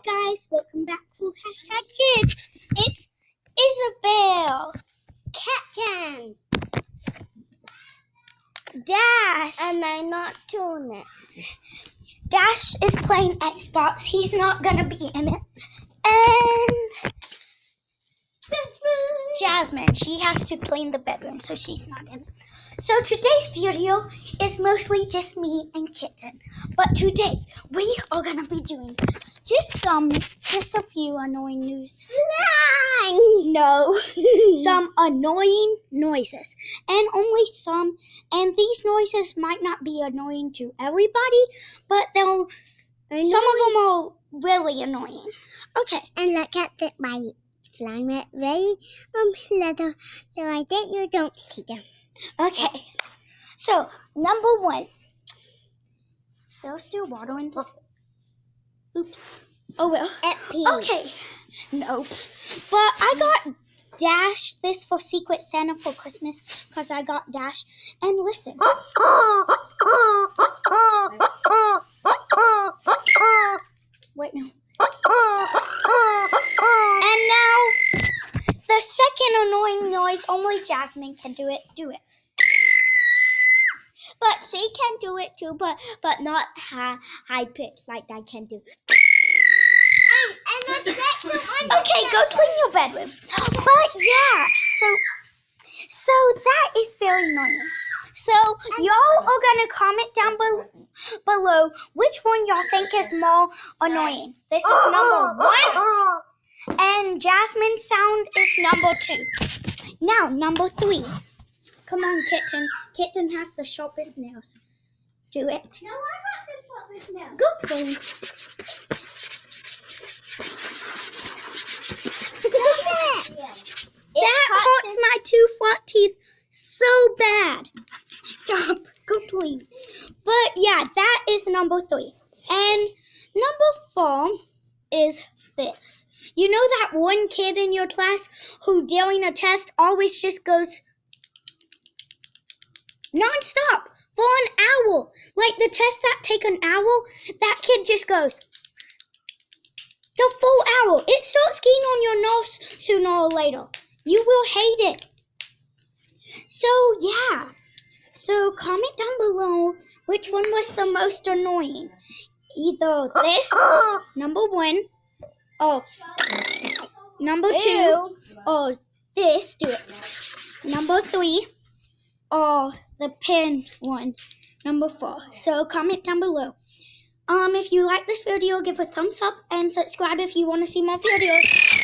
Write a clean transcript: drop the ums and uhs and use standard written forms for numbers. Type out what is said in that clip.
guys, welcome back to #kids. It's Isabel, Captain, Dash, and I'm not doing it. Dash is playing Xbox. He's not gonna be in it. And Jasmine, she has to clean the bedroom, so she's not in it. So today's video is mostly just me and Kitten. But today we are gonna be doing just a few annoying news. No, some annoying noises, and only some. And these noises might not be annoying to everybody, but some of them are really annoying. Okay. And look at my flying very little, so I think you don't see them. Okay. So number one. Still water in this. Oops. Oh well. Okay. Nope. But I got Dash this for Secret Santa for Christmas because I got Dash. And listen. Wait, no. And now, the second annoying noise, only Jasmine can do it. Do it. But she can do it too, but not high pitch like I can do. And the second one. Okay, go clean your bedroom. But yeah, so that is very annoying. So y'all are gonna comment down below which one y'all think is more annoying. This is number 1, and Jasmine's sound is number 2. Now number 3. Come on, Kitten. Kitten has the sharpest nails. Do it. No, I got the sharpest nails. Go clean. That hurts my 2 front teeth so bad. Stop. Go clean. But yeah, that is number 3. And number 4 is this. You know that one kid in your class who during a test always just goes non-stop for an hour? Like the tests that take an hour, that kid just goes the full hour. It starts getting on your nerves sooner or later. You will hate it. So yeah. So comment down below which one was the most annoying. Either this, number 1, or number 2, or this, do it. Number 3, or the pen one, number 4. So comment down below. If you like this video, give a thumbs up and subscribe if you want to see more videos.